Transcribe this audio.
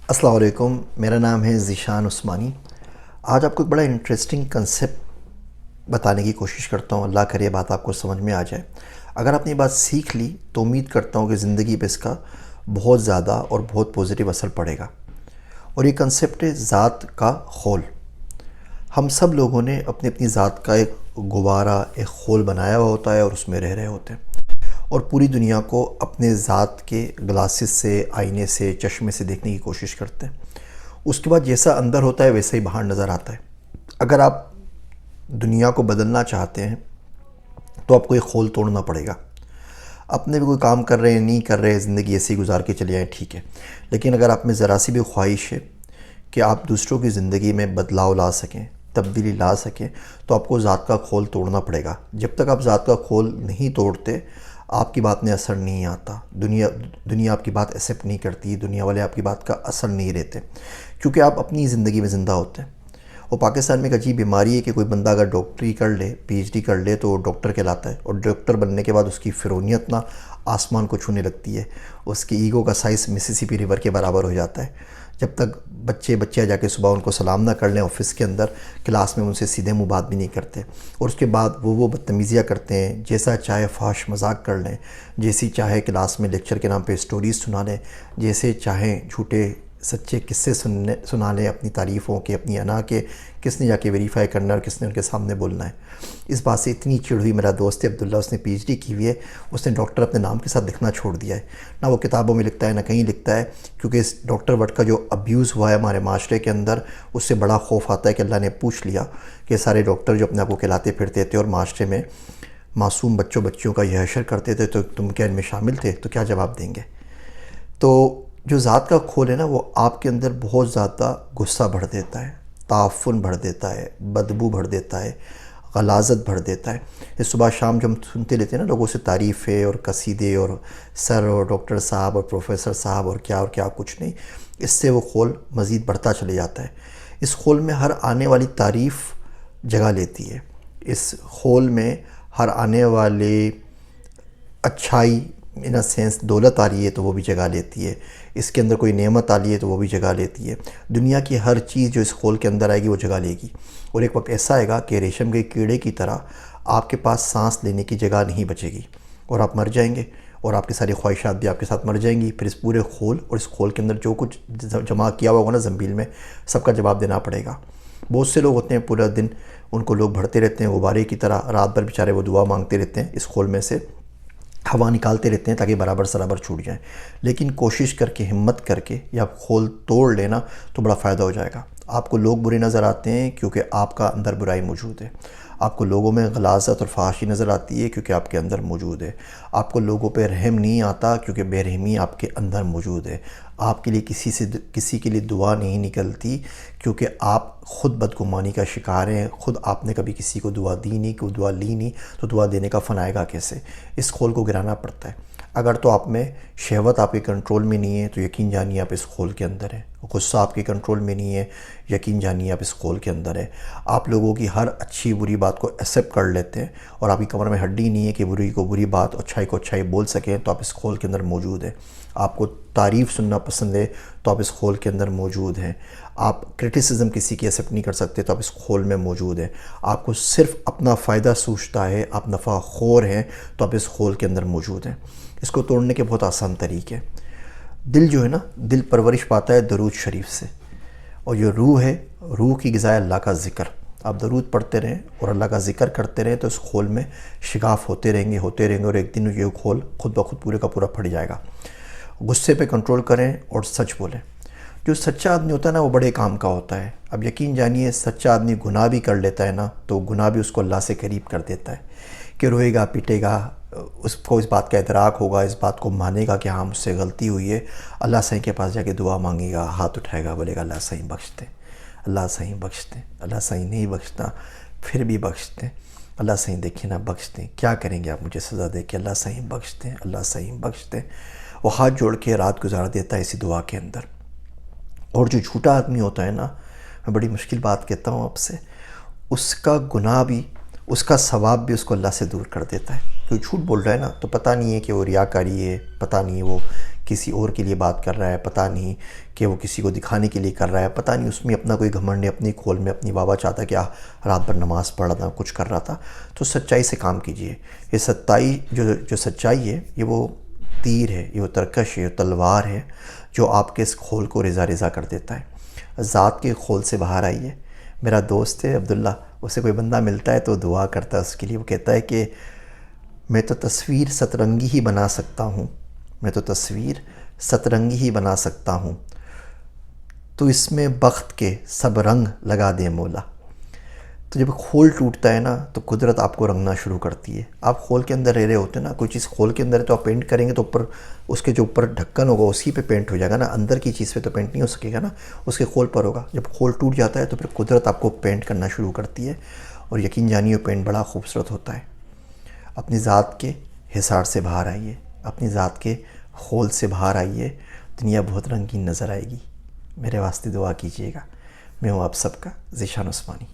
السلام علیکم، میرا نام ہے ذیشان عثمانی۔ آج آپ کو ایک بڑا انٹرسٹنگ کنسیپٹ بتانے کی کوشش کرتا ہوں، اللہ کرے بات آپ کو سمجھ میں آ جائے۔ اگر آپ نے یہ بات سیکھ لی تو امید کرتا ہوں کہ زندگی پہ اس کا بہت زیادہ اور بہت پوزیٹیو اثر پڑے گا۔ اور یہ کنسیپٹ ہے ذات کا خول۔ ہم سب لوگوں نے اپنی اپنی ذات کا ایک غبارہ، ایک خول بنایا ہوا ہوتا ہے اور اس میں رہ رہے ہوتے ہیں، اور پوری دنیا کو اپنے ذات کے گلاسز سے، آئینے سے، چشمے سے دیکھنے کی کوشش کرتے ہیں۔ اس کے بعد جیسا اندر ہوتا ہے ویسا ہی باہر نظر آتا ہے۔ اگر آپ دنیا کو بدلنا چاہتے ہیں تو آپ کو یہ خول توڑنا پڑے گا۔ اپنے بھی کوئی کام کر رہے ہیں، نہیں کر رہے، زندگی ایسے ہی گزار کے چلے جائیں، ٹھیک ہے، لیکن اگر آپ میں ذرا سی بھی خواہش ہے کہ آپ دوسروں کی زندگی میں بدلاؤ لا سکیں، تبدیلی لا سکیں، تو آپ کو ذات کا کھول توڑنا پڑے گا۔ جب تک آپ ذات کا کھول نہیں توڑتے، آپ کی بات میں اثر نہیں آتا، دنیا آپ کی بات ایکسیپٹ نہیں کرتی، دنیا والے آپ کی بات کا اثر نہیں رہتے، کیونکہ آپ اپنی زندگی میں زندہ ہوتے ہیں۔ اور پاکستان میں ایک عجیب بیماری ہے کہ کوئی بندہ اگر ڈاکٹری کر لے، پی ایچ ڈی کر لے، تو وہ ڈاکٹر کہلاتا ہے، اور ڈاکٹر بننے کے بعد اس کی فرونیت نہ آسمان کو چھونے لگتی ہے، اس کی ایگو کا سائز مسیسپی ریور کے برابر ہو جاتا ہے۔ جب تک بچے جا کے صبح ان کو سلام نہ کر لیں آفس کے اندر، کلاس میں ان سے سیدھے منہ بات بھی نہیں کرتے، اور اس کے بعد وہ بدتمیزیاں کرتے ہیں، جیسا چاہے فحش مذاق کر لیں، جیسی چاہے کلاس میں لیکچر کے نام پہ اسٹوریز سنا لیں، جیسے چاہیں جھوٹے سچے قصے سنا لیں اپنی تعریفوں کے، اپنی انا کے، کس نے جا کے ویریفائی کرنا ہے اور کس نے ان کے سامنے بولنا ہے۔ اس بات سے اتنی چڑ ہوئی، میرا دوست ہے عبداللہ، اس نے پی ایچ ڈی کی ہوئی ہے، اس نے ڈاکٹر اپنے نام کے ساتھ لکھنا چھوڑ دیا ہے، نہ وہ کتابوں میں لکھتا ہے نہ کہیں لکھتا ہے، کیونکہ اس ڈاکٹر ورڈ کا جو ابیوز ہوا ہے ہمارے معاشرے کے اندر، اس سے بڑا خوف آتا ہے کہ اللہ نے پوچھ لیا کہ سارے ڈاکٹر جو اپنے آپ کو کہلاتے پھرتے تھے اور معاشرے میں معصوم بچوں کا یہ حشر کرتے تھے، تو تم کیا ان میں شامل تھے؟ تو کیا جواب دیں گے؟ تو جو ذات کا کھول ہے نا، وہ آپ کے اندر بہت زیادہ غصہ بھر دیتا ہے، تعفن بھر دیتا ہے، بدبو بھر دیتا ہے، غلاظت بھر دیتا ہے۔ یہ صبح شام جو ہم سنتے لیتے ہیں نا لوگوں سے تعریفیں اور قصیدے اور سر اور ڈاکٹر صاحب اور پروفیسر صاحب اور کیا کچھ نہیں، اس سے وہ خول مزید بڑھتا چلے جاتا ہے۔ اس خول میں ہر آنے والی تعریف جگہ لیتی ہے، اس خول میں ہر آنے والے اچھائی، ان سینس دولت آ رہی ہے تو وہ بھی جگہ لیتی ہے، اس کے اندر کوئی نعمت آ رہی ہے تو وہ بھی جگہ لیتی ہے۔ دنیا کی ہر چیز جو اس خول کے اندر آئے گی وہ جگہ لے گی، اور ایک وقت ایسا آئے گا کہ ریشم کے کیڑے کی طرح آپ کے پاس سانس لینے کی جگہ نہیں بچے گی، اور آپ مر جائیں گے، اور آپ کی ساری خواہشات بھی آپ کے ساتھ مر جائیں گی۔ پھر اس پورے خول اور اس خول کے اندر جو کچھ جمع کیا ہوا ہوگا نا زنبیل میں، سب کا جواب دینا پڑے گا۔ بہت سے لوگ ہوتے ہیں پورا دن ان کو لوگ بھرتے رہتے ہیں غبارے کی طرح، رات بھر بیچارے وہ دعا مانگتے رہتے ہیں، اس خول میں سے ہوا نکالتے رہتے ہیں تاکہ برابر سرابر چھوٹ جائیں، لیکن کوشش کر کے، ہمت کر کے یا خول توڑ لینا تو بڑا فائدہ ہو جائے گا۔ آپ کو لوگ برے نظر آتے ہیں کیونکہ آپ کا اندر برائی موجود ہے۔ آپ کو لوگوں میں غلاظت اور فحاشی نظر آتی ہے کیونکہ آپ کے اندر موجود ہے۔ آپ کو لوگوں پہ رحم نہیں آتا کیونکہ بے رحمی آپ کے اندر موجود ہے۔ آپ کے لیے کسی کے لیے دعا نہیں نکلتی کیونکہ آپ خود بدگمانی کا شکار ہیں، خود آپ نے کبھی کسی کو دعا دی نہیں، کوئی دعا لی نہیں، تو دعا دینے کا فن آئے گا کیسے؟ اس خول کو گرانا پڑتا ہے۔ اگر تو آپ میں شہوت آپ کے کنٹرول میں نہیں ہے تو یقین جانیے آپ اس خول کے اندر ہیں۔ غصہ آپ کے کنٹرول میں نہیں ہے، یقین جانیے آپ اس خول کے اندر ہیں۔ آپ لوگوں کی ہر اچھی بری بات کو ایکسیپٹ کر لیتے ہیں، اور آپ کی کمر میں ہڈی نہیں ہے کہ بری کو بری بات، اچھائی کو اچھائی بول سکیں، تو آپ اس خول کے اندر موجود ہیں۔ آپ کو تعریف سننا پسند ہے تو آپ اس خول کے اندر موجود ہیں۔ آپ کرٹیسزم کسی کی ایکسیپٹ نہیں کر سکتے تو آپ اس خول میں موجود ہیں۔ آپ کو صرف اپنا فائدہ سوچتا ہے، آپ نفع خور ہیں تو آپ اس خول کے اندر موجود ہیں۔ اس کو توڑنے کے بہت آسان طریقے۔ دل جو ہے نا، دل پرورش پاتا ہے درود شریف سے، اور جو روح ہے، روح کی غذا ہے اللہ کا ذکر۔ آپ درود پڑھتے رہیں اور اللہ کا ذکر کرتے رہیں تو اس خول میں شگاف ہوتے رہیں گے، اور ایک دن یہ کھول خود بخود پورے کا پورا پھٹ جائے گا۔ غصے پہ کنٹرول کریں اور سچ بولیں۔ جو سچا آدمی ہوتا ہے نا وہ بڑے کام کا ہوتا ہے۔ اب یقین جانیے سچا آدمی گناہ بھی کر لیتا ہے نا تو گناہ بھی اس کو اللہ سے قریب کر دیتا ہے، کہ روئے گا، پیٹے گا، اس کو اس بات کا ادراک ہوگا، اس بات کو مانے گا کہ ہاں مجھ سے غلطی ہوئی ہے، اللہ صحیح کے پاس جا کے دعا مانگے گا، ہاتھ اٹھائے گا، بولے گا اللہ صحیح بخش دے، اللہ صحیح بخش دے، اللہ صحیح نہیں بخشتا پھر بھی بخش دیں، اللہ صحیح دیکھیں نا بخش دیں، کیا کریں گے آپ مجھے سزا دے کے، اللہ صحیح بخش دیں، اللہ صحیح بخش دیں۔ وہ ہاتھ جوڑ کے رات گزار دیتا ہے اسی دعا کے اندر۔ اور جو جھوٹا آدمی ہوتا ہے نا، میں بڑی مشکل بات کہتا ہوں آپ سے، اس کا گناہ بھی، اس کا ثواب بھی اس کو اللہ سے دور کر دیتا ہے۔ کوئی جھوٹ بول رہا ہے نا تو پتہ نہیں ہے کہ وہ ریاکاری ہے، پتہ نہیں ہے وہ کسی اور کے لیے بات کر رہا ہے، پتہ نہیں کہ وہ کسی کو دکھانے کے لیے کر رہا ہے، پتہ نہیں اس میں اپنا کوئی گھمنڈ ہے، اپنی کھول میں اپنی واہ چاہتا کہ رات بھر نماز پڑھ رہا تھا، کچھ کر رہا تھا، تو سچائی سے کام کیجئے۔ یہ جو سچائی ہے یہ وہ تیر ہے، یہ وہ ترکش ہے، یہ تلوار ہے جو آپ کے اس کھول کو ریزہ ریزہ کر دیتا ہے۔ ذات کے کھول سے باہر آئیے۔ میرا دوست ہے عبداللہ، اسے کوئی بندہ ملتا ہے تو دعا کرتا ہے اس کے لیے، وہ کہتا ہے کہ میں تو تصویر سترنگی ہی بنا سکتا ہوں، میں تو تصویر سترنگی ہی بنا سکتا ہوں، تو اس میں بخت کے سب رنگ لگا دے مولا۔ تو جب کھول ٹوٹتا ہے نا تو قدرت آپ کو رنگنا شروع کرتی ہے۔ آپ کھول کے اندر رہ رہے ہوتے ہیں نا، کوئی چیز کھول کے اندر ہے تو آپ پینٹ کریں گے تو اوپر اس کے جو اوپر ڈھکن ہوگا اسی پہ پینٹ ہو جائے گا نا، اندر کی چیز پہ تو پینٹ نہیں ہو سکے گا نا، اس کے کھول پر ہوگا۔ جب کھول ٹوٹ جاتا ہے تو پھر قدرت آپ کو پینٹ کرنا شروع کرتی ہے، اور یقین جانیے وہ پینٹ بڑا خوبصورت ہوتا ہے۔ اپنی ذات کے حصار سے باہر آئیے، اپنی ذات کے کھول سے باہر آئیے، دنیا بہت رنگین نظر آئے گی۔ میرے واسطے دعا کیجیے گا۔ میں ہوں آپ سب کا ذیشان عثمانی۔